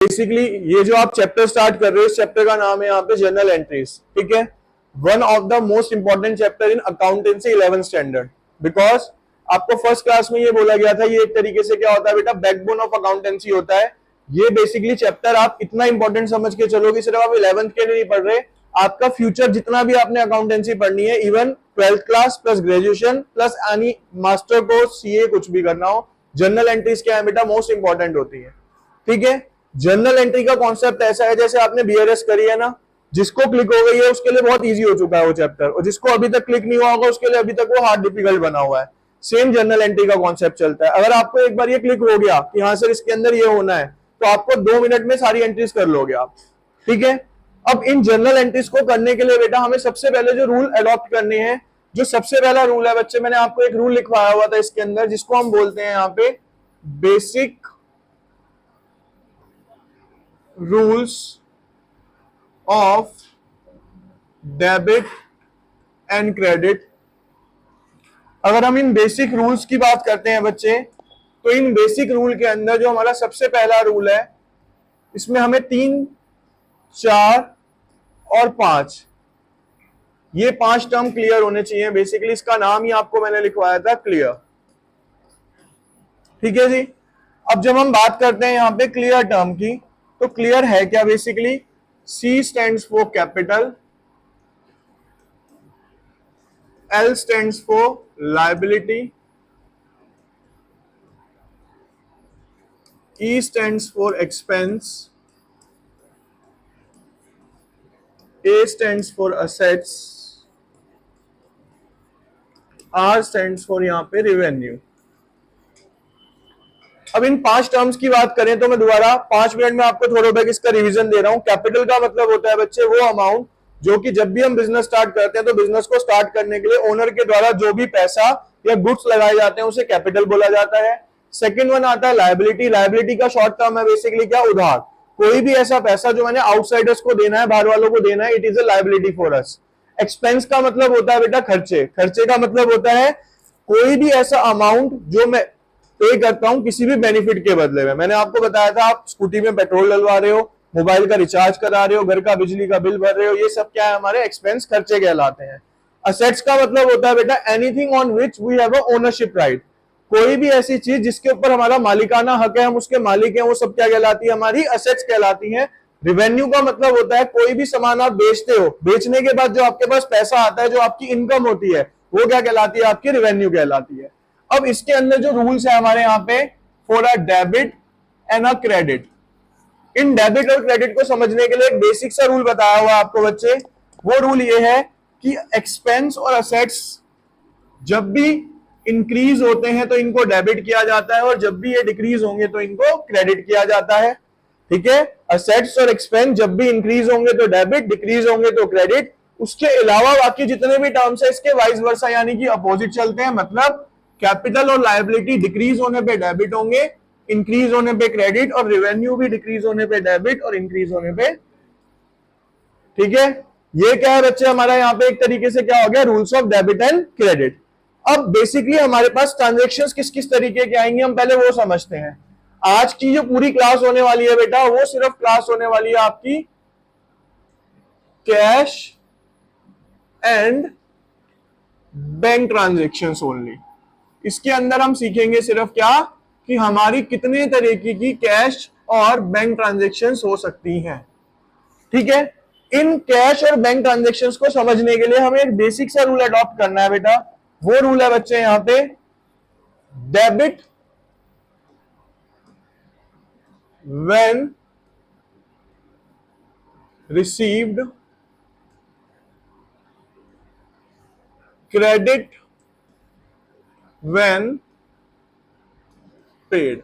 Basically ये जो आप चैप्टर स्टार्ट कर रहे हो, इस चैप्टर का नाम है यहाँ पे जर्नल एंट्रीज, ठीक है। One of the most important chapter in accountancy 11th standard, because आपको फर्स्ट क्लास में ये बोला गया था, ये एक तरीके से क्या होता है बेटा, बैकबोन ऑफ अकाउंटेंसी होता है। ये बेसिकली चैप्टर आप इतना इंपॉर्टेंट समझ के चलोगे, सिर्फ आप 11th के लिए नहीं पढ़ रहे, आपका फ्यूचर जितना भी आपने अकाउंटेंसी पढ़नी है, even 12th class plus graduation plus any master course, CA कुछ भी करना हो, जर्नल एंट्रीज क्या है बेटा, मोस्ट इंपॉर्टेंट होती है, ठीक है। जर्नल एंट्री का कॉन्सेप्ट ऐसा है जैसे आपने बीआरएस करी है ना, जिसको क्लिक हो गई है उसके लिए बहुत इजी हो चुका है वो चैप्टर, और जिसको अभी तक क्लिक नहीं हुआ होगा उसके लिए अभी तक वो हार्ड डिफिकल्ट बना हुआ है। सेम जर्नल एंट्री का कॉन्सेप्ट चलता है। अगर आपको एक बार ये क्लिक हो गया कि हाँ सर इसके अंदर ये होना है, तो आपको 2 मिनट में सारी एंट्रीज कर लोगे आप, ठीक है। अब इन जर्नल एंट्रीज को करने के लिए बेटा हमें सबसे पहले जो रूल अडॉप्ट करने हैं, जो सबसे पहला रूल है बच्चे, मैंने आपको एक रूल लिखवाया हुआ था इसके अंदर, जिसको हम बोलते हैं यहाँ पे basic rules of debit and credit. अगर हम इन बेसिक रूल्स की बात करते हैं बच्चे, तो इन बेसिक रूल के अंदर जो हमारा सबसे पहला रूल है, इसमें हमें 3, 4 और 5, ये 5 टर्म क्लियर होने चाहिए। बेसिकली इसका नाम ही आपको मैंने लिखवाया था क्लियर, ठीक है जी। अब जब हम बात करते हैं यहाँ पे क्लियर टर्म की, तो क्लियर है क्या, basically C stands for capital, L stands for liability, E stands for expense, A stands for assets, R stands for यहां पे रेवेन्यू। अब इन 5 टर्म्स की बात करें तो मैं दोबारा 5 मिनट में आपको थोड़ा बैक इसका रिवीजन दे रहा हूं। कैपिटल का मतलब होता है बच्चे वो अमाउंट जो कि जब भी हम बिजनेस स्टार्ट करते हैं, तो बिजनेस को स्टार्ट करने के लिए ओनर के द्वारा जो भी पैसा या गुड्स लगाए जाते हैं उसे कैपिटल बोला जाता है। सेकंड वन आता है लायबिलिटी। लायबिलिटी का शॉर्ट टर्म है बेसिकली क्या, उधार। कोई भी ऐसा पैसा जो मैंने आउटसाइडर्स को देना है, बाहर वालों को देना है, it is a liability for us. Expense का मतलब होता है बेटा खर्चे। खर्चे का मतलब होता है कोई भी ऐसा अमाउंट जो मैं पे करता हूं किसी भी बेनिफिट के बदले में। मैंने आपको बताया था, आप स्कूटी में पेट्रोल डलवा रहे हो, मोबाइल का रिचार्ज करा रहे हो, घर का बिजली का बिल भर रहे हो, ये सब क्या है, हमारे एक्सपेंस, खर्चे कहलाते हैं। असेट्स का मतलब होता है बेटा anything on which we have a ownership right. कोई भी ऐसी चीज जिसके ऊपर हमारा मालिकाना हक है, हम उसके मालिक हैं, वो सब क्या कहलाती है, हमारी असेट्स कहलाती हैं। रिवेन्यू का मतलब होता है कोई भी सामान आप बेचते हो, बेचने के बाद जो आपके पास पैसा आता है, जो आपकी इनकम होती है, वो क्या कहलाती है, आपकी रिवेन्यू कहलाती है। अब इसके अंदर जो रूल्स है हमारे यहाँ पे, for a debit and a credit. In debit और क्रेडिट को समझने के लिए एक बेसिक सा रूल बताया हुआ आपको बच्चे। वो रूल ये है कि एक्सपेंस और असेट्स जब भी इंक्रीज होते हैं तो इनको डेबिट किया जाता है, और जब भी ये डिक्रीज होंगे तो इनको क्रेडिट किया जाता है, ठीक है। असेट्स और एक्सपेंस जब भी इंक्रीज होंगे तो डेबिट, डिक्रीज होंगे तो क्रेडिट। उसके अलावा बाकी जितने भी टर्म्स है इसके वाइस वर्सा यानी कि अपोजिट चलते हैं। मतलब कैपिटल और लायबिलिटी डिक्रीज होने पे डेबिट होंगे, इंक्रीज होने पे क्रेडिट, और रेवेन्यू भी डिक्रीज होने पे डेबिट और इंक्रीज होने पे, ठीक है। ये क्या है बच्चे, हमारा यहाँ पे एक तरीके से क्या हो गया, rules of debit and credit. अब बेसिकली हमारे पास ट्रांजेक्शन्स किस किस तरीके के आएंगे, हम पहले वो समझते हैं। आज की जो पूरी क्लास होने वाली है बेटा, वो सिर्फ क्लास होने वाली है आपकी cash and bank transactions only. इसके अंदर हम सीखेंगे सिर्फ क्या, कि हमारी कितने तरीके की कैश और बैंक ट्रांजेक्शन्स हो सकती हैं, ठीक है। इन कैश और बैंक ट्रांजेक्शन्स को समझने के लिए हमें एक बेसिक सा रूल अडॉप्ट करना है बेटा। वो रूल है बच्चे यहां पे, debit when received, credit when paid.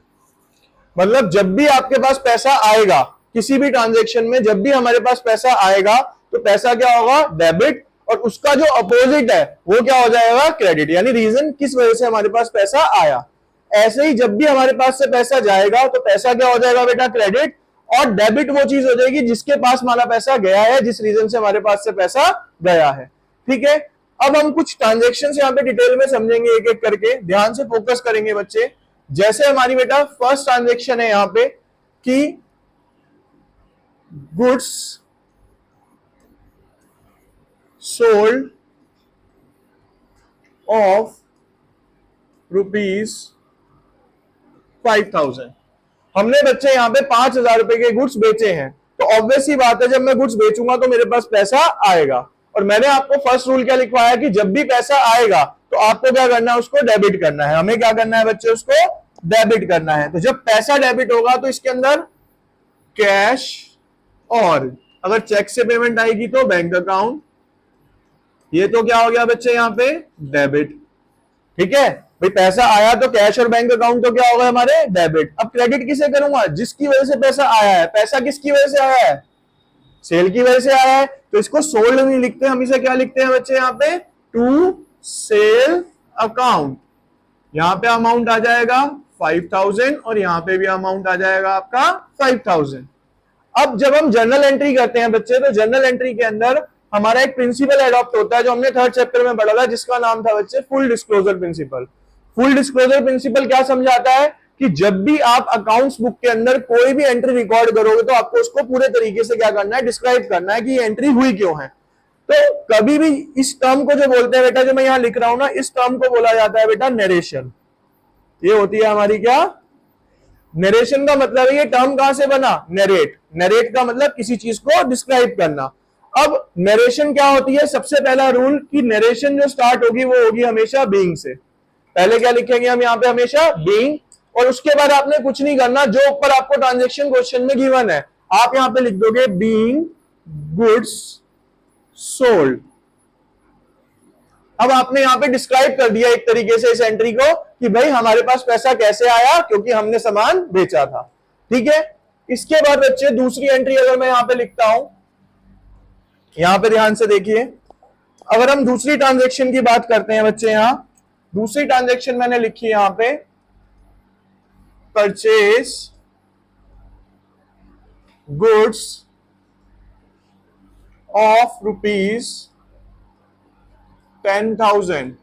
मतलब जब भी आपके पास पैसा आएगा किसी भी ट्रांजैक्शन में, जब भी हमारे पास पैसा आएगा तो पैसा क्या होगा, डेबिट, और उसका जो अपोजिट है वो क्या हो जाएगा, क्रेडिट। यानी रीजन किस वजह से हमारे पास पैसा आया। ऐसे ही जब भी हमारे पास से पैसा जाएगा तो पैसा क्या हो जाएगा बेटा, क्रेडिट, और डेबिट वो चीज हो जाएगी जिसके पास हमारा पैसा गया है, जिस रीजन से हमारे पास से पैसा गया है, ठीक है। अब हम कुछ ट्रांजेक्शन यहाँ पे डिटेल में समझेंगे, एक एक करके ध्यान से फोकस करेंगे बच्चे। जैसे हमारी बेटा फर्स्ट ट्रांजेक्शन है यहाँ पे कि गुड्स सोल्ड ऑफ ₹5,000। हमने बच्चे यहाँ पे 5,000 रुपए के गुड्स बेचे हैं, तो ऑब्वियस ही बात है जब मैं गुड्स बेचूंगा तो मेरे पास पैसा आएगा। और मैंने आपको फर्स्ट रूल क्या लिखवाया कि जब भी पैसा आएगा तो आपको क्या करना है, उसको डेबिट करना है। हमें क्या करना है बच्चे, उसको डेबिट करना है। तो जब पैसा डेबिट होगा तो इसके अंदर कैश, और अगर चेक से पेमेंट आएगी तो बैंक अकाउंट। ये तो क्या हो गया बच्चे यहाँ पे, डेबिट। ठीक है भाई, पैसा आया तो कैश और बैंक अकाउंट तो क्या होगा हमारे, डेबिट। अब क्रेडिट किसे करूंगा, जिसकी वजह से पैसा आया है। पैसा किसकी वजह से आया है, सेल की वजह से आया है, तो इसको सोल्ड नहीं लिखते, हम इसे क्या लिखते हैं बच्चे यहाँ पे, टू सेल अकाउंट। यहां पे अमाउंट आ जाएगा 5,000 और यहां पे भी अमाउंट आ जाएगा आपका 5,000। अब जब हम जर्नल एंट्री करते हैं बच्चे, तो जर्नल एंट्री के अंदर हमारा एक प्रिंसिपल एडॉप्ट होता है जो हमने थर्ड चैप्टर में पढ़ा था, जिसका नाम था बच्चे full disclosure principle. Full disclosure principle क्या समझाता है कि जब भी आप अकाउंट्स बुक के अंदर कोई भी एंट्री रिकॉर्ड करोगे तो आपको उसको पूरे तरीके से क्या करना है, डिस्क्राइब करना है कि ये एंट्री हुई क्यों है। तो कभी भी इस टर्म को जो बोलते हैं बेटा, जो मैं यहां लिख रहा हूं ना, इस टर्म को बोला जाता है बेटा नरेशन। ये होती है हमारी क्या, नरेशन का मतलब है, ये टर्म कहां से बना, नरेट। नरेट का मतलब किसी चीज को डिस्क्राइब करना। अब नरेशन क्या होती है, सबसे पहला रूल कि नरेशन जो स्टार्ट होगी वो होगी हमेशा बीइंग से। पहले क्या लिखेंगे हम यहाँ पे, हमेशा बीइंग, और उसके बाद आपने कुछ नहीं करना, जो ऊपर आपको ट्रांजैक्शन क्वेश्चन में गिवन है आप यहां पे लिख दोगे बीइंग गुड्स सोल्ड। अब आपने यहां पे डिस्क्राइब कर दिया एक तरीके से इस एंट्री को कि भाई हमारे पास पैसा कैसे आया, क्योंकि हमने सामान बेचा था। ठीक है, इसके बाद बच्चे दूसरी एंट्री अगर मैं यहां पे लिखता हूं, यहां पे ध्यान से देखिए, अगर हम दूसरी ट्रांजैक्शन की बात करते हैं बच्चे, यहां दूसरी ट्रांजैक्शन मैंने लिखी यहां पे, परचेज गुड्स ऑफ ₹10,000।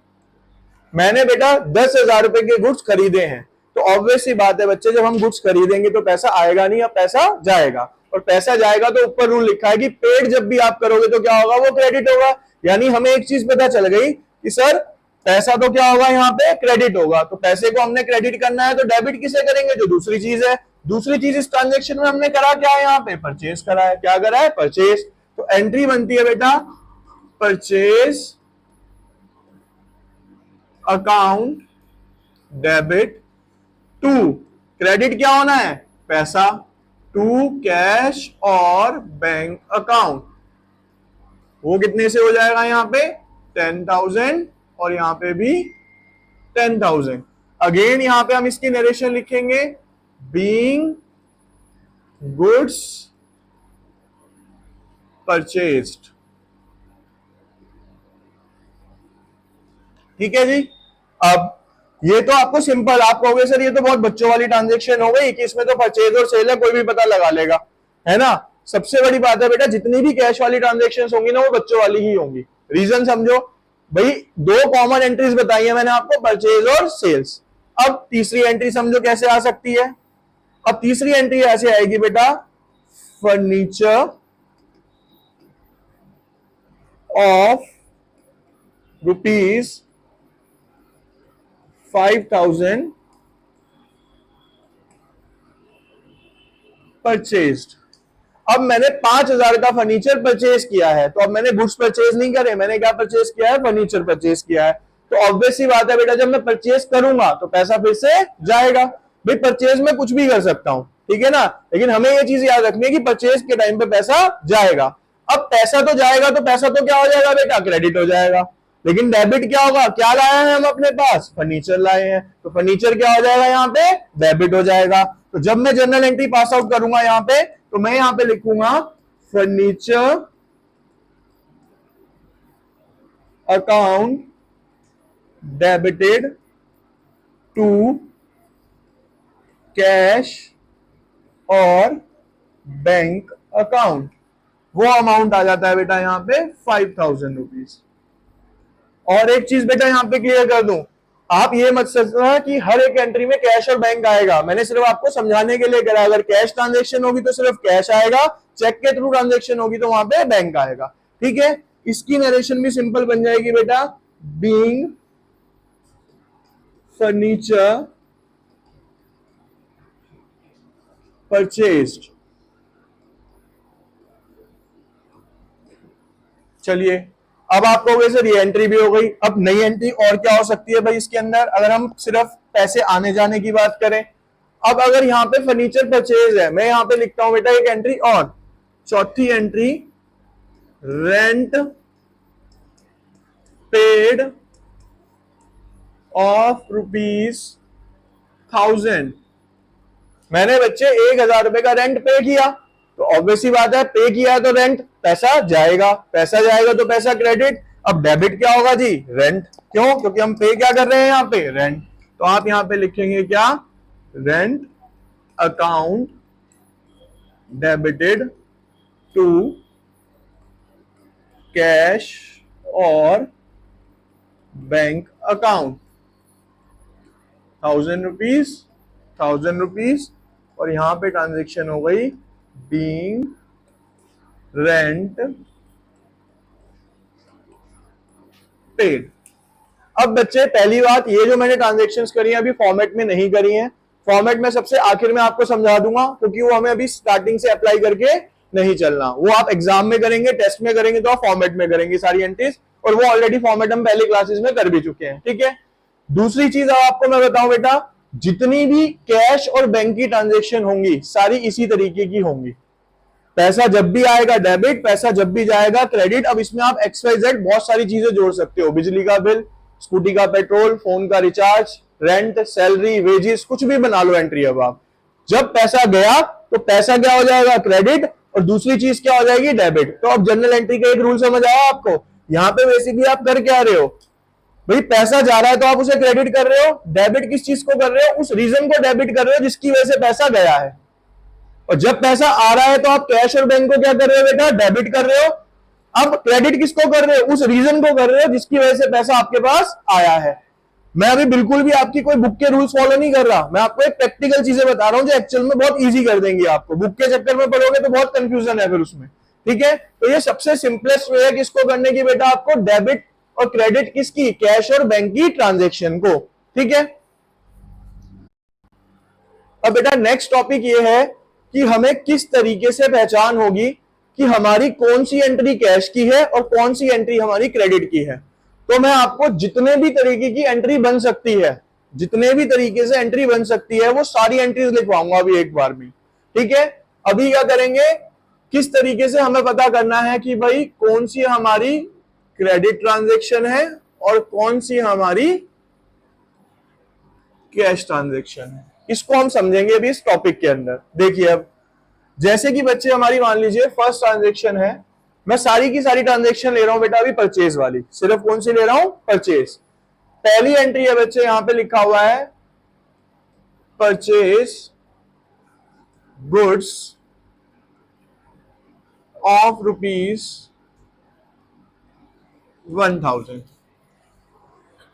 मैंने बेटा 10,000 रुपए के गुड्स खरीदे हैं, तो ऑब्वियस सी बात है बच्चे, जब हम गुड्स खरीदेंगे तो पैसा आएगा नहीं, अब पैसा जाएगा। और पैसा जाएगा तो ऊपर रूल लिखा है कि पेड जब भी आप करोगे तो क्या होगा, वो क्रेडिट होगा। यानी हमें एक चीज पता चल गई कि सर पैसा तो क्या होगा यहाँ पे, क्रेडिट होगा। तो पैसे को हमने क्रेडिट करना है तो डेबिट किसे करेंगे, जो दूसरी चीज है। दूसरी चीज इस ट्रांजेक्शन में हमने करा क्या है, यहाँ पे परचेज करा है। क्या करा है, परचेज। तो एंट्री बनती है बेटा purchase account debit to, credit क्या होना है, पैसा, टू कैश और बैंक अकाउंट। वो कितने से हो जाएगा, यहां पे 10,000 और यहां पे भी 10,000। अगेन यहां पे हम इसकी नरेशन लिखेंगे, बीइंग गुड्स परचेज्ड। ठीक है जी। अब ये तो आपको सिंपल, आप कहोगे सर ये तो बहुत बच्चों वाली ट्रांजैक्शन हो गई कि इसमें तो परचेज और सेल है, कोई भी पता लगा लेगा, है ना। सबसे बड़ी बात है बेटा, जितनी भी कैश वाली ट्रांजैक्शंस होंगी ना वो बच्चों वाली ही होंगी। रीजन समझो भाई, दो कॉमन एंट्रीज बताई है मैंने आपको, परचेज और सेल्स। अब तीसरी एंट्री समझो कैसे आ सकती है। अब तीसरी एंट्री ऐसे आएगी बेटा, फर्नीचर ऑफ ₹5,000 परचेज्ड। अब मैंने 5,000 का फर्नीचर परचेज किया है, तो अब मैंने गुड्स परचेज नहीं करे, मैंने क्या परचेज किया है, फर्नीचर परचेज किया है। तो ऑब्वियस ही बात है बेटा, जब मैं परचेज करूंगा तो पैसा फिर से जाएगा। भाई परचेज में कुछ भी कर सकता हूं, ठीक है ना, लेकिन हमें ये चीज याद रखनी है कि परचेज के टाइम पे पैसा जाएगा। अब पैसा तो जाएगा तो पैसा तो क्या हो जाएगा बेटा, क्रेडिट हो जाएगा। लेकिन डेबिट क्या होगा, क्या लाए हैं हम अपने पास, फर्नीचर लाए हैं, तो फर्नीचर क्या हो जाएगा, यहाँ पे डेबिट हो जाएगा। तो जब मैं जर्नल एंट्री पास आउट करूंगा यहाँ पे, तो मैं यहां पे लिखूंगा furniture account debited to cash और बैंक अकाउंट। वो अमाउंट आ जाता है बेटा यहाँ पे ₹5,000। और एक चीज बेटा यहां पे क्लियर कर दूं, आप ये मत सोचना कि हर एक एंट्री में कैश और बैंक आएगा, मैंने सिर्फ आपको समझाने के लिए करा। अगर कैश ट्रांजेक्शन होगी तो सिर्फ कैश आएगा, चेक के थ्रू ट्रांजेक्शन होगी तो वहां पे बैंक आएगा। ठीक है, इसकी नरेशन भी सिंपल बन जाएगी बेटा, बीइंग फर्नीचर परचेज्ड। चलिए, अब आप कहोगे सर ये एंट्री भी हो गई, अब नई एंट्री और क्या हो सकती है भाई इसके अंदर, अगर हम सिर्फ पैसे आने जाने की बात करें। अब अगर यहाँ पे फर्नीचर परचेज है, मैं यहाँ पे लिखता हूं बेटा एक एंट्री और, चौथी एंट्री रेंट पेड ऑफ ₹1000। मैंने बच्चे 1000 रुपए का रेंट पे किया, तो ऑब्वियसली बात है पे किया है तो रेंट पैसा जाएगा, पैसा जाएगा तो पैसा क्रेडिट। अब डेबिट क्या होगा जी, रेंट। क्यों, क्योंकि हम पे क्या कर रहे हैं यहाँ पे, रेंट। तो आप यहाँ पे लिखेंगे क्या, rent account debited to cash और बैंक अकाउंट, ₹1000, ₹1000, और यहां पे ट्रांजेक्शन हो गई बीइंग रेंट पेड। अब बच्चे पहली बात, ये जो मैंने ट्रांजेक्शन्स करी हैं अभी फॉर्मेट में नहीं करी हैं, फॉर्मेट में सबसे आखिर में आपको समझा दूंगा, क्योंकि वो हमें अभी स्टार्टिंग से अप्लाई करके नहीं चलना, वो आप एग्जाम में करेंगे, टेस्ट में करेंगे तो आप फॉर्मेट में करेंगे सारी एंट्रीज, और वो ऑलरेडी फॉर्मेट हम पहले क्लासेस में कर भी चुके हैं। ठीक है, दूसरी चीज अब आपको मैं बताऊं बेटा, जितनी भी कैश और बैंक की ट्रांजेक्शन होंगी सारी इसी तरीके की होंगी। पैसा जब भी आएगा डेबिट, पैसा जब भी जाएगा क्रेडिट। अब इसमें आप XYZ बहुत सारी चीजें जोड़ सकते हो, बिजली का बिल, स्कूटी का पेट्रोल, फोन का रिचार्ज, रेंट, सैलरी, वेजेस, कुछ भी बना लो एंट्री। अब आप जब पैसा गया तो पैसा क्या हो जाएगा, क्रेडिट, और दूसरी चीज क्या हो जाएगी, डेबिट। तो अब जनरल एंट्री का एक रूल समझ आया आपको। यहाँ पे बेसिकली आप कर क्या रहे हो भाई, पैसा जा रहा है तो आप उसे क्रेडिट कर रहे हो, डेबिट किस चीज को कर रहे हो, उस रीजन को डेबिट कर रहे हो जिसकी वजह से पैसा गया है। और जब पैसा आ रहा है तो आप कैश और बैंक को क्या कर रहे हो बेटा, डेबिट कर रहे हो। अब क्रेडिट किसको कर रहे हो, उस रीजन को कर रहे हो जिसकी वजह से पैसा आपके पास आया है। मैं अभी बिल्कुल भी आपकी कोई बुक के रूल्स फॉलो नहीं कर रहा, मैं आपको एक प्रैक्टिकल चीजें बता रहा हूं जो एक्चुअल में बहुत इजी कर देंगे आपको। बुक के चक्कर में पढ़ोगे तो बहुत कंफ्यूजन है फिर उसमें। ठीक है, तो ये सबसे सिंपलेस्ट वे है किसको करने की बेटा, आपको डेबिट और क्रेडिट किसकी, कैश और बैंक की ट्रांजेक्शन को। ठीक है, अब बेटा नेक्स्ट टॉपिक ये है कि हमें किस तरीके से पहचान होगी कि हमारी कौन सी एंट्री कैश की है और कौन सी एंट्री हमारी क्रेडिट की है। तो मैं आपको जितने भी तरीके की एंट्री बन सकती है, जितने भी तरीके से एंट्री बन सकती है वो सारी एंट्रीज लिखवाऊंगा अभी एक बार में। ठीक है, अभी क्या करेंगे, किस तरीके से हमें पता करना है कि भाई कौन सी हमारी क्रेडिट ट्रांजेक्शन है और कौन सी हमारी कैश ट्रांजेक्शन है, इसको हम समझेंगे अभी इस टॉपिक के अंदर। देखिए, अब जैसे कि बच्चे हमारी मान लीजिए फर्स्ट ट्रांजेक्शन है, मैं सारी की सारी ट्रांजेक्शन ले रहा हूं बेटा अभी परचेज वाली, सिर्फ कौन सी ले रहा हूं, परचेज। पहली एंट्री है बच्चे, यहां पे लिखा हुआ है परचेज गुड्स ऑफ ₹1000।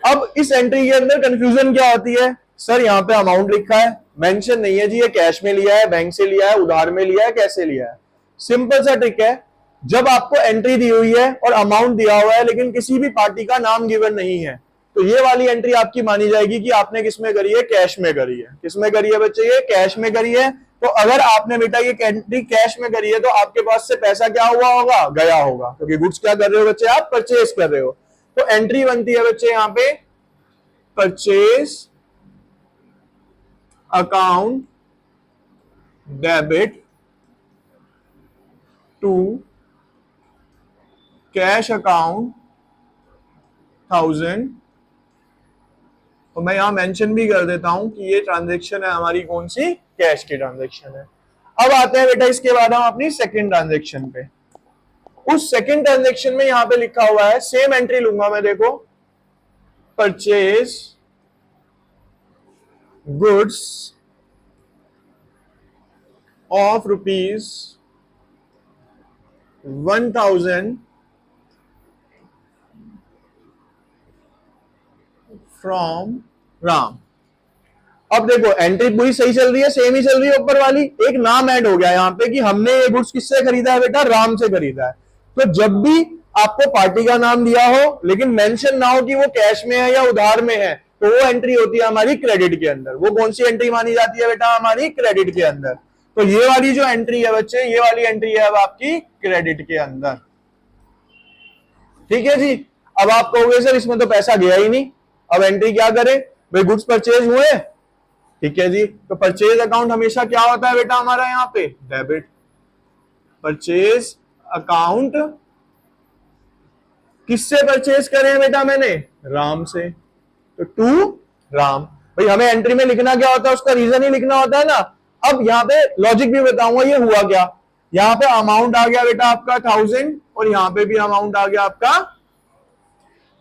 अब इस एंट्री के अंदर कंफ्यूजन क्या होती है, सर यहाँ पे अमाउंट लिखा है, मेंशन नहीं है जी ये कैश में लिया है, बैंक से लिया है, उधार में लिया है, कैसे लिया है। सिंपल सा ट्रिक है, जब आपको एंट्री दी हुई है और अमाउंट दिया हुआ है लेकिन किसी भी पार्टी का नाम गिवन नहीं है, तो ये वाली एंट्री आपकी मानी जाएगी कि आपने किसमें करी है, कैश में करी है। किसमें करी है बच्चे, ये कैश में करी है। तो अगर आपने बेटा ये एंट्री कैश में करी है तो आपके पास से पैसा क्या हुआ होगा, गया होगा, क्योंकि गुड्स क्या कर रहे हो बच्चे, आप परचेज कर रहे हो। तो एंट्री बनती है बच्चे यहाँ पे purchase account debit to cash account 1000। तो मैं यहां मेंशन भी कर देता हूं कि ये ट्रांजेक्शन है हमारी कौन सी, कैश की ट्रांजेक्शन है। अब आते हैं बेटा इसके बाद हम अपनी सेकंड ट्रांजेक्शन पे। उस सेकंड ट्रांजेक्शन में यहां पे लिखा हुआ है, सेम एंट्री लूंगा मैं, देखो purchase goods of ₹1000 from Ram. अब देखो एंट्री पूरी सही चल रही है, सेम ही चल रही है ऊपर वाली, एक नाम ऐड हो गया यहाँ पे कि हमने ये गुड्स किससे खरीदा है बेटा, राम से खरीदा है। तो जब भी आपको पार्टी का नाम दिया हो लेकिन मेंशन ना हो कि वो कैश में है या उधार में है, तो वो एंट्री होती है हमारी क्रेडिट के अंदर। वो कौन सी एंट्री मानी जाती है बेटा, हमारी क्रेडिट के अंदर। तो ये वाली जो एंट्री है बच्चे, ये वाली एंट्री है अब आपकी क्रेडिट के अंदर। ठीक है जी। अब आप कहोगे सर इसमें तो पैसा गया ही नहीं, अब एंट्री क्या करें भाई, गुड्स परचेज हुए। ठीक है जी, तो परचेज अकाउंट हमेशा क्या होता है बेटा हमारा यहाँ पे, डेबिट। परचेज अकाउंट किससे परचेज करे हैं बेटा मैंने, राम से, तो टू राम। भाई हमें एंट्री में लिखना क्या होता है, उसका रीजन ही लिखना होता है ना। अब यहाँ पे लॉजिक भी बताऊंगा ये हुआ क्या। यहाँ पे अमाउंट आ गया बेटा आपका 1000 और यहाँ पे भी अमाउंट आ गया आपका।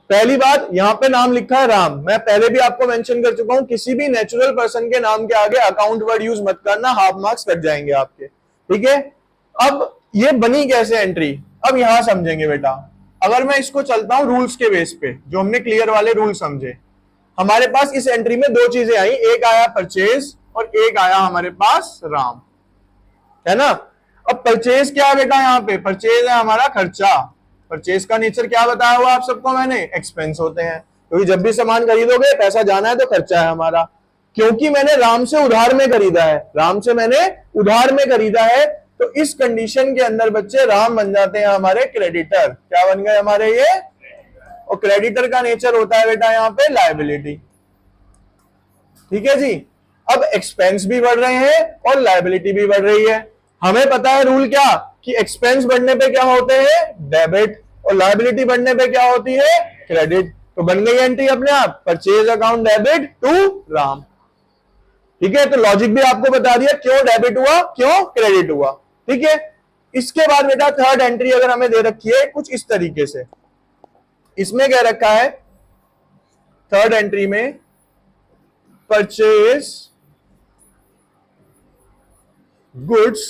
पहली बात, यहाँ पे नाम लिखा है राम। मैं पहले भी आपको मेंशन कर चुका हूं, किसी भी नेचुरल पर्सन के नाम के आगे अकाउंट वर्ड यूज मत करना, हाफ मार्क्स कट जाएंगे आपके। ठीक है। अब ये बनी कैसे एंट्री, अब यहां समझेंगे बेटा। अगर मैं इसको चलता हूं रूल्स के बेस पे, जो हमने क्लियर वाले रूल समझे, हमारे पास इस एंट्री में दो चीजें आई, एक आया परचेज और एक आया हमारे पास राम, है ना। अब परचेज क्या है बेटा, यहाँ पे परचेज है हमारा खर्चा। परचेज का नेचर क्या बताया हुआ आप सबको मैंने, एक्सपेंस होते हैं, क्योंकि जब भी सामान खरीदोगे पैसा जाना है तो खर्चा है हमारा। क्योंकि मैंने राम से उधार में खरीदा है, राम से मैंने उधार में खरीदा है, तो इस कंडीशन के अंदर बच्चे राम बन जाते हैं हमारे क्रेडिटर। क्या बन गए हमारे ये, और क्रेडिटर का नेचर होता है बेटा यहाँ पे लायबिलिटी। ठीक है जी। अब एक्सपेंस भी बढ़ रहे हैं और लायबिलिटी भी बढ़ रही है। हमें पता है रूल क्या, कि एक्सपेंस बढ़ने पे क्या होते हैं, डेबिट, और लायबिलिटी बढ़ने पे क्या होती है, क्रेडिट। तो बन गई एंट्री अपने आप, purchase account debit to Ram. ठीक है, तो लॉजिक भी आपको बता दिया क्यों डेबिट हुआ क्यों क्रेडिट हुआ। ठीक है। इसके बाद बेटा थर्ड एंट्री अगर हमें दे रखी है कुछ इस तरीके से, इसमें क्या रखा है थर्ड एंट्री में, purchase goods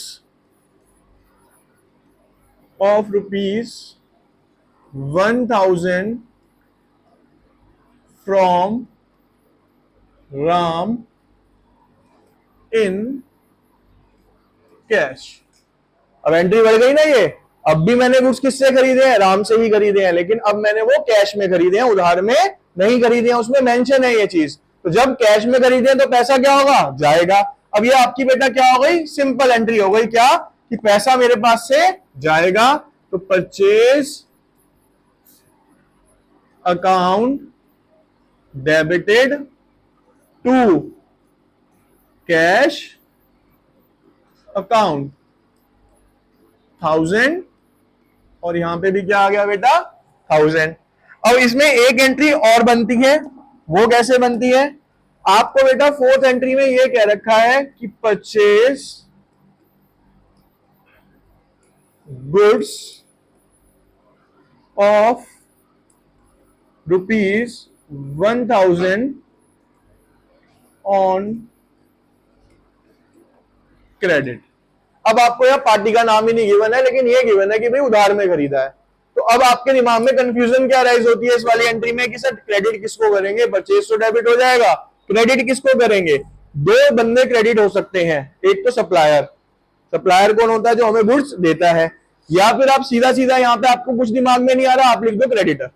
of rupees 1000 from Ram in cash। अब एंट्री बढ़ गई ना ये, अब भी मैंने गुड्स किससे खरीदे हैं, राम से ही खरीदे हैं, लेकिन अब मैंने वो कैश में खरीदे हैं, उधार में नहीं खरीदे हैं। उसमें मेंशन है ये चीज, तो जब कैश में खरीदे हैं तो पैसा क्या होगा, जाएगा। अब ये आपकी बेटा क्या हो गई, सिंपल एंट्री हो गई, क्या कि पैसा मेरे पास से जाएगा। तो purchase account debited to cash account 1000, और यहां पे भी क्या आ गया बेटा 1000। अब इसमें एक एंट्री और बनती है, वो कैसे बनती है, आपको बेटा फोर्थ एंट्री में ये कह रखा है कि purchase goods of rupees 1000 on credit. अब आपको यह पार्टी का नाम ही नहीं गिवन है, लेकिन ये गिवन है कि भाई उधार में खरीदा है। तो अब आपके दिमाग में कंफ्यूजन क्या राइज होती है इस वाली एंट्री में कि सर क्रेडिट किसको करेंगे, परचेज तो डेबिट हो जाएगा, क्रेडिट किसको करेंगे। दो बंदे क्रेडिट हो सकते हैं, एक तो सप्लायर, सप्लायर कौन होता है, जो हमें गुड्स देता है, या फिर आप सीधा सीधा यहां पे आपको कुछ दिमाग में नहीं आ रहा, आप लिख दो क्रेडिटर।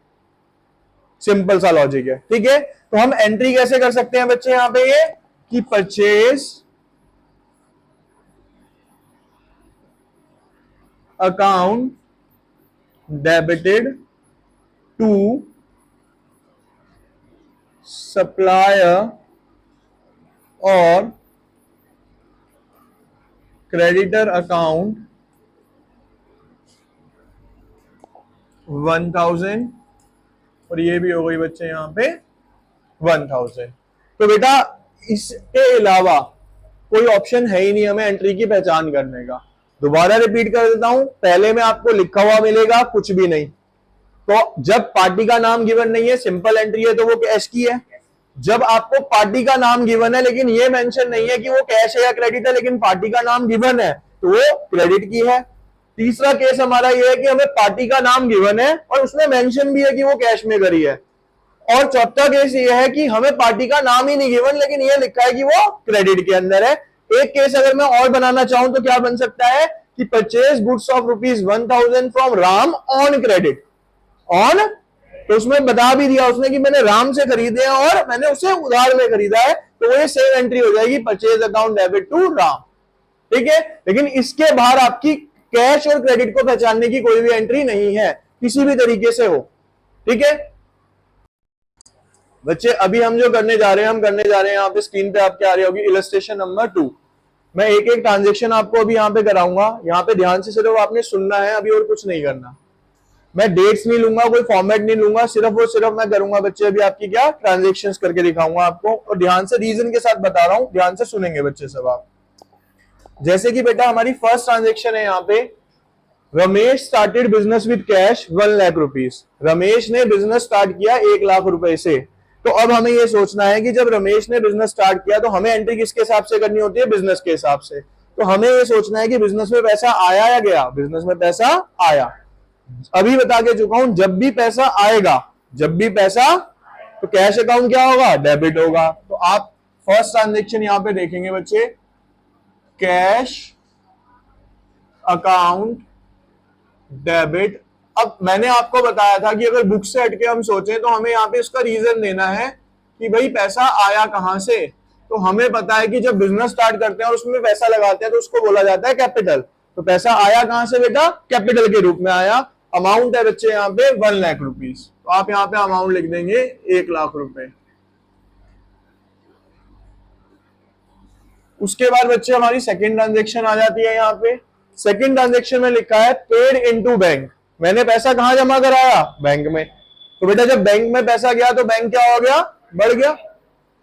सिंपल सा लॉजिक है। ठीक है, तो हम एंट्री कैसे कर सकते हैं बच्चे यहां पे, ये कि purchase account debited to supplier और क्रेडिटर अकाउंट 1000, और ये भी हो गई बच्चे यहां पे 1000। तो बेटा इसके अलावा कोई ऑप्शन है ही नहीं हमें एंट्री की पहचान करने का। दोबारा रिपीट कर देता हूं, पहले में आपको लिखा हुआ मिलेगा कुछ भी नहीं। तो जब पार्टी का नाम गिवन नहीं है, सिंपल एंट्री है, तो वो कैश की है। जब आपको पार्टी का नाम गिवन है लेकिन ये मेंशन नहीं है कि वो कैश है या क्रेडिट है, लेकिन पार्टी का नाम गिवन है, तो वो क्रेडिट की है। तीसरा केस हमारा ये है कि हमें पार्टी का नाम गिवन है और उसमें मेंशन भी है कि वो कैश में करी है, और चौथा केस ये है कि हमें पार्टी का नाम ही नहीं गिवन, लेकिन ये लिखा है कि वो क्रेडिट के अंदर है। एक केस अगर मैं और बनाना चाहूं तो क्या बन सकता है कि purchase goods of ₹1000 from Ram on credit, on, तो उसमें बता भी दिया उसने कि मैंने राम से खरीदे हैं और मैंने उसे उधार में खरीदा है, तो ये सेम एंट्री हो जाएगी, purchase account debit to Ram. ठीक है, लेकिन इसके बाहर आपकी कैश और क्रेडिट को पहचानने की कोई भी एंट्री नहीं है, किसी भी तरीके से हो। ठीक है बच्चे, अभी हम जो करने जा रहे हैं, हम करने जा रहे हैं, यहाँ पे स्क्रीन पे आपके आ रही होगी इलस्ट्रेशन नंबर 2। मैं एक एक ट्रांजेक्शन आपको अभी यहाँ पे कराऊंगा, यहाँ पे ध्यान से सिर्फ आपने सुनना है, अभी और कुछ नहीं करना। मैं डेट्स नहीं लूंगा, कोई फॉर्मेट नहीं लूंगा, सिर्फ और सिर्फ मैं करूंगा बच्चे अभी आपकी क्या ट्रांजेक्शन्स करके दिखाऊंगा आपको, और ध्यान से रीजन के साथ बता रहा हूं, ध्यान से सुनेंगे बच्चे सब आप। जैसे कि बेटा हमारी फर्स्ट ट्रांजेक्शन है यहाँ पे, Ramesh started business with cash 1 lakh rupees. Ramesh ने बिजनेस स्टार्ट किया 1 लाख रुपए से। तो अब हमें ये सोचना है कि जब रमेश ने बिजनेस स्टार्ट किया तो हमें एंट्री किसके हिसाब से करनी होती है, बिजनेस के हिसाब से। तो हमें ये सोचना है कि बिजनेस में पैसा आया या गया, बिजनेस में पैसा आया। अभी बता के चुका हूं, जब भी पैसा आएगा, जब भी पैसा, तो कैश अकाउंट क्या होगा, डेबिट होगा। तो आप फर्स्ट ट्रांजेक्शन यहां पे देखेंगे बच्चे, कैश अकाउंट डेबिट। अब मैंने आपको बताया था कि अगर बुक से हटके हम सोचें तो हमें यहाँ पे इसका रीजन देना है कि भाई पैसा आया कहां से। तो हमें पता है कि जब बिजनेस स्टार्ट करते हैं और उसमें पैसा लगाते हैं तो उसको बोला जाता है कैपिटल। तो पैसा आया कहां से बेटा, कैपिटल के रूप में आया। अमाउंट है बच्चे यहाँ पे 1 लाख रुपीज, तो आप यहाँ पे अमाउंट लिख देंगे 1 लाख रुपए। उसके बाद बच्चे हमारी सेकेंड ट्रांजेक्शन आ जाती है यहाँ पे। सेकेंड ट्रांजेक्शन में लिखा है पेड इनटू बैंक। मैंने पैसा कहां जमा कराया, बैंक में। तो बेटा जब बैंक में पैसा गया तो बैंक क्या हो गया, बढ़ गया।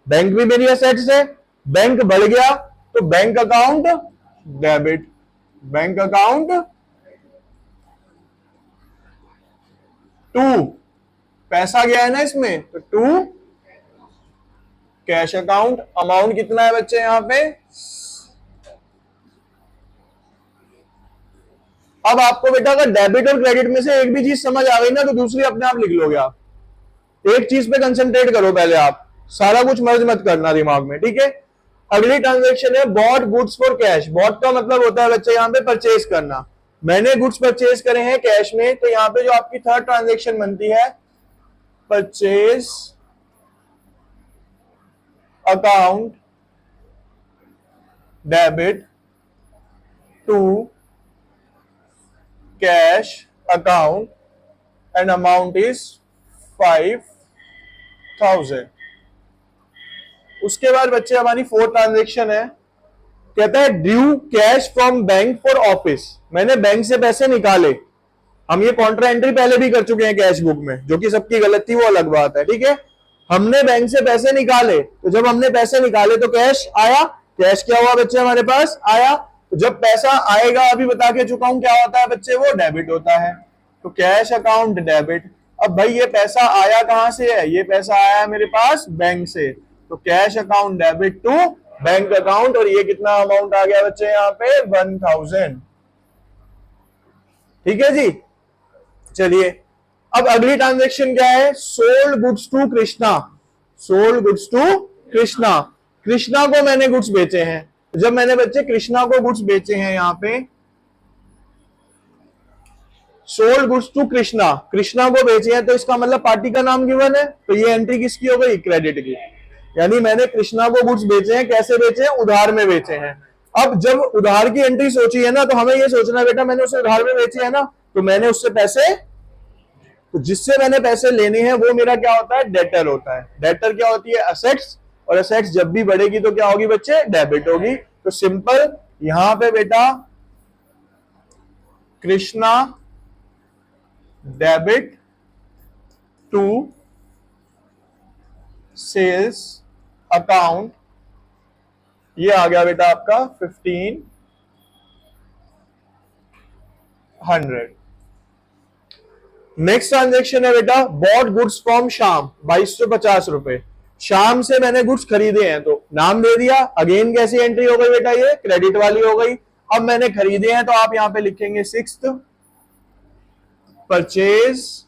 बैंक भी मेरी एसेट्स है, बैंक बढ़ गया तो bank account debit, bank account 2, पैसा गया है ना इसमें, तो 2 कैश अकाउंट। अमाउंट कितना है बच्चे यहाँ पे, अब आपको बेटा अगर डेबिट और क्रेडिट में से एक भी चीज समझ आ गई ना तो दूसरी अपने आप लिख लोगे आप। एक चीज पे कंसंट्रेट करो पहले आप, सारा कुछ मर्ज मत करना दिमाग में, ठीक है। अगली ट्रांजेक्शन है bought goods for cash. Bought का मतलब होता है बच्चे यहाँ पे परचेज करना। मैंने गुड्स परचेज करे हैं कैश में, तो यहाँ पे जो आपकी थर्ड ट्रांजेक्शन बनती है, purchase account debit to cash account and amount is 5000। उसके बाद बच्चे हमारी फोर्थ ट्रांजेक्शन है, कहता है due cash from bank for office. मैंने बैंक से पैसे निकाले, हम ये कॉन्ट्रा एंट्री पहले भी कर चुके हैं कैश बुक में, जो कि सबकी गलत थी वो अलग बात है, ठीक है। हमने बैंक से पैसे निकाले, तो जब हमने पैसे निकाले तो कैश आया, कैश क्या हुआ बच्चे हमारे पास आया। तो जब पैसा आएगा, अभी बता के चुका हूं क्या होता है बच्चे, वो डेबिट होता है। तो कैश अकाउंट डेबिट। अब भाई ये पैसा आया कहां से है, ये पैसा आया है मेरे पास बैंक से, तो cash account debit to bank account. और ये कितना अमाउंट आ गया बच्चे यहाँ पे 1000, ठीक है जी। चलिए अब अगली ट्रांजेक्शन क्या है, sold goods to Krishna. Sold goods to Krishna, Krishna को मैंने गुड्स बेचे हैं। जब मैंने बच्चे कृष्णा को गुड्स बेचे हैं, यहाँ पे sold goods to Krishna, Krishna को बेचे हैं, तो इसका मतलब पार्टी का नाम गिवन है, तो ये एंट्री किसकी हो गई, क्रेडिट की। यानी मैंने कृष्णा को गुड्स बेचे हैं, कैसे बेचे हैं, उधार में बेचे हैं। अब जब उधार की एंट्री सोची है ना, तो हमें ये सोचना है बेटा मैंने उसे उधार में बेचे है ना, तो मैंने उससे पैसे, तो जिससे मैंने पैसे लेने हैं वो मेरा क्या होता है, डेटर होता है। डेटर क्या होती है, असेट्स, और असेट्स जब भी बढ़ेगी तो क्या होगी बच्चे, डेबिट होगी। तो सिंपल यहां पे बेटा Krishna debit to sales account, ये आ गया बेटा आपका 1500। नेक्स्ट ट्रांजेक्शन है बेटा बॉट गुड्स फ्रॉम श्याम 2250 रुपए। शाम से मैंने गुड्स खरीदे हैं, तो नाम दे दिया। अगेन कैसी एंट्री हो गई बेटा, ये क्रेडिट वाली हो गई। अब मैंने खरीदे हैं तो आप यहां पे लिखेंगे 6th purchase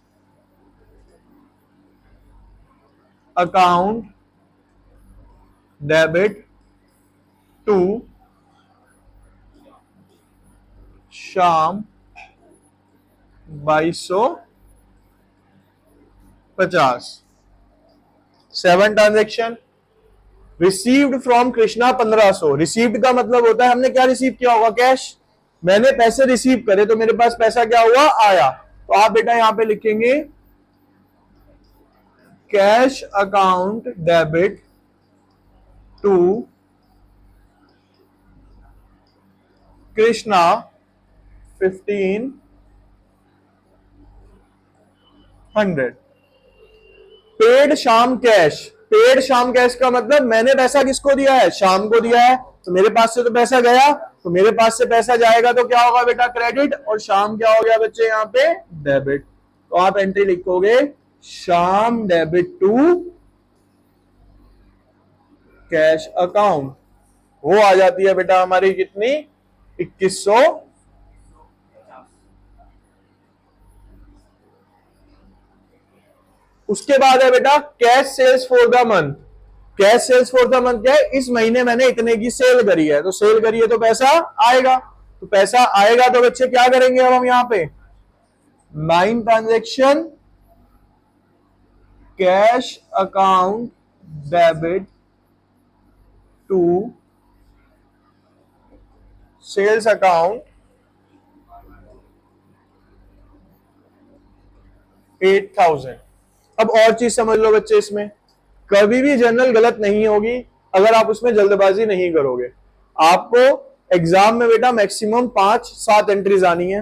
account debit to Shyam 2250। 7 transaction. Received from Krishna 1500। Received का मतलब होता है हमने क्या रिसीव किया होगा, कैश। मैंने पैसे रिसीव करे तो मेरे पास पैसा क्या हुआ, आया। तो आप बेटा यहां पे लिखेंगे cash account debit to Krishna 1500। Paid Shyam cash. Paid Shyam cash का मतलब मैंने पैसा किसको दिया है, शाम को दिया है। तो मेरे पास से तो पैसा गया, तो मेरे पास से पैसा जाएगा तो क्या होगा बेटा, क्रेडिट। और शाम क्या हो गया बच्चे यहाँ पे, डेबिट। तो आप एंट्री लिखोगे शाम डेबिट टू कैश अकाउंट। वो आ जाती है बेटा हमारी कितनी, 2100। उसके बाद है बेटा cash sales for the month. Cash sales for the month क्या है, इस महीने मैंने इतने की सेल करी है, तो सेल करी है तो पैसा आएगा। तो पैसा आएगा तो बच्चे क्या करेंगे अब हम यहां पे, 9 transaction cash account debit to sales account 8000। अब और चीज समझ लो बच्चे, इसमें कभी भी जर्नल गलत नहीं होगी अगर आप उसमें जल्दबाजी नहीं करोगे। आपको एग्जाम में बेटा मैक्सिमम 5-7 एंट्रीज आनी है।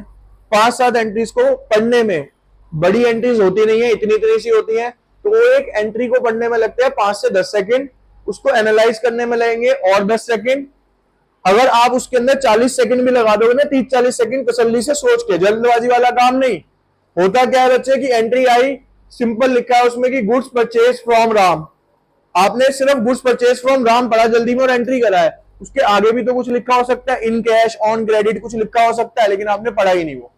5-7 एंट्रीज को पढ़ने में बड़ी एंट्रीज होती नहीं है, इतनी इतनी सी होती है। तो वो एक एंट्री को पढ़ने में लगते हैं 5 से 10 सेकंड, उसको एनालाइज करने में लगेंगे और 10 सेकंड। अगर आप उसके अंदर 40 सेकंड भी लगा दोगे ना, 30-40 सेकंड तसल्ली से सोच के, जल्दबाजी वाला काम नहीं। होता क्या है बच्चे की एंट्री आई, सिंपल लिखा है उसमें कि गुड्स परचेज फ्रॉम राम। आपने सिर्फ गुड्स परचेज फ्रॉम राम पढ़ा जल्दी में और एंट्री करा है। उसके आगे भी तो कुछ लिखा हो सकता है, इन कैश, ऑन क्रेडिट, कुछ लिखा हो सकता है, लेकिन आपने पढ़ा ही नहीं वो।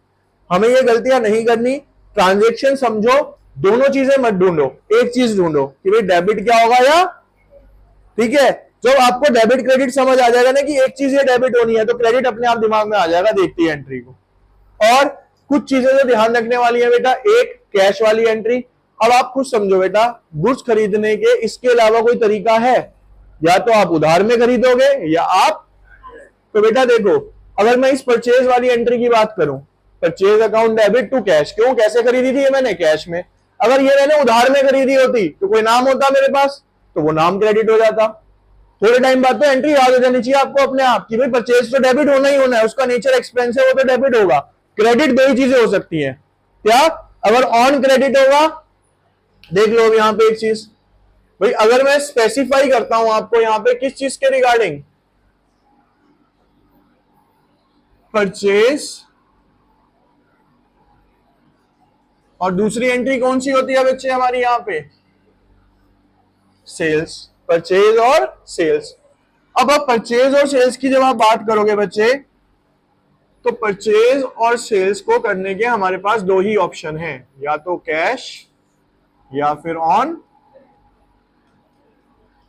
हमें ये गलतियां नहीं करनी। ट्रांजेक्शन समझो, दोनों चीजें मत ढूंढो, एक चीज ढूंढो कि भाई डेबिट क्या होगा, या ठीक है। जब आपको डेबिट क्रेडिट समझ आ जाएगा ना कि एक चीज ये डेबिट होनी है, तो क्रेडिट अपने आप दिमाग में आ जाएगा देखती है एंट्री को। और कुछ चीजें जो ध्यान रखने वाली है बेटा, एक कैश वाली एंट्री। अब आप खुद समझो बेटा, गुड्स खरीदने के इसके अलावा कोई तरीका है, या तो आप उधार में खरीदोगे या आप, तो बेटा देखो, अगर मैं इस परचेज वाली एंट्री की बात करूं, purchase account debit to cash, क्यों, कैसे खरीदी थी ये मैंने, कैश में। अगर ये मैंने उधार में खरीदी होती तो कोई नाम होता मेरे पास, तो वो नाम क्रेडिट हो जाता। थोड़े टाइम बाद तो एंट्री याद हो जानी चाहिए आपको अपने आप की भाई परचेज तो डेबिट होना ही होना है, उसका नेचर एक्सपेंस है, वो तो डेबिट होगा। क्रेडिट दो ही चीजें हो सकती हैं, क्या, अगर ऑन क्रेडिट होगा, देख लो यहां पे एक चीज भाई, अगर मैं स्पेसिफाई करता हूं आपको यहां पे किस चीज के रिगार्डिंग, परचेज, और दूसरी एंट्री कौन सी होती है बच्चे हमारी यहां पे, सेल्स। परचेज और सेल्स। अब आप परचेज और सेल्स की जब आप बात करोगे बच्चे, तो परचेज और सेल्स को करने के हमारे पास दो ही ऑप्शन हैं, या तो कैश या फिर ऑन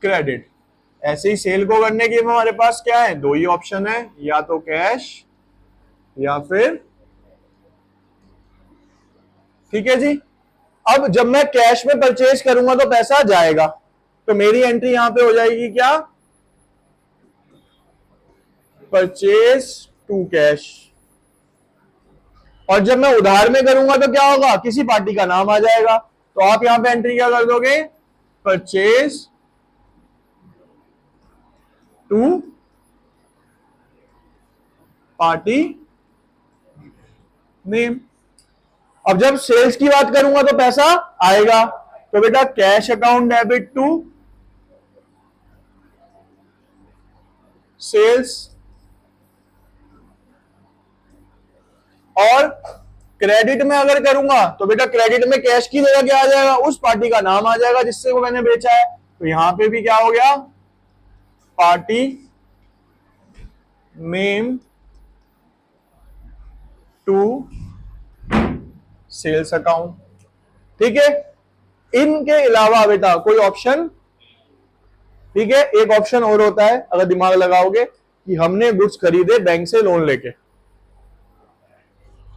क्रेडिट। ऐसे ही सेल को करने के हमारे पास क्या है, दो ही ऑप्शन है, या तो कैश या फिर, ठीक है जी। अब जब मैं कैश में परचेज करूंगा तो पैसा जाएगा, तो मेरी एंट्री यहां पे हो जाएगी क्या, परचेज टू कैश। और जब मैं उधार में करूंगा तो क्या होगा, किसी पार्टी का नाम आ जाएगा, तो आप यहां पे एंट्री क्या कर दोगे, परचेज टू पार्टी नेम। अब जब सेल्स की बात करूंगा तो पैसा आएगा, तो बेटा cash account debit to sales. और क्रेडिट में अगर करूंगा तो बेटा क्रेडिट में कैश की जगह क्या आ जाएगा, उस पार्टी का नाम आ जाएगा जिससे वो मैंने बेचा है। तो यहां पे भी क्या हो गया, party name to sales account, ठीक है। इनके अलावा बेटा कोई ऑप्शन, ठीक है, एक ऑप्शन और होता है अगर दिमाग लगाओगे कि हमने गुड्स खरीदे बैंक से लोन लेके,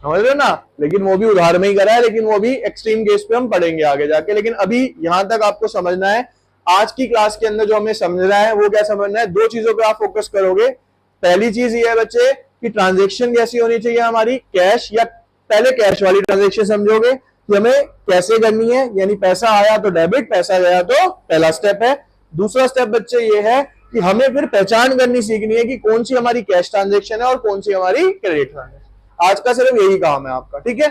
समझ रहे हो ना, लेकिन वो भी उधार में ही करा है, लेकिन वो भी एक्सट्रीम केस पे हम पढ़ेंगे आगे जाके। लेकिन अभी यहां तक आपको समझना है, आज की क्लास के अंदर जो हमें समझना है वो क्या समझना है, दो चीजों पे आप फोकस करोगे। पहली चीज ये है बच्चे कि ट्रांजेक्शन कैसी होनी चाहिए हमारी, कैश, या पहले कैश वाली ट्रांजेक्शन समझोगे कि हमें कैसे करनी है, यानी पैसा आया तो डेबिट, पैसा गया तो, पहला स्टेप है। दूसरा स्टेप बच्चे ये है कि हमें फिर पहचान करनी सीखनी है कि कौन सी हमारी कैश ट्रांजेक्शन है और कौन सी हमारी क्रेडिट ट्रांजेक्शन। आज का सिर्फ यही काम है आपका, ठीक है।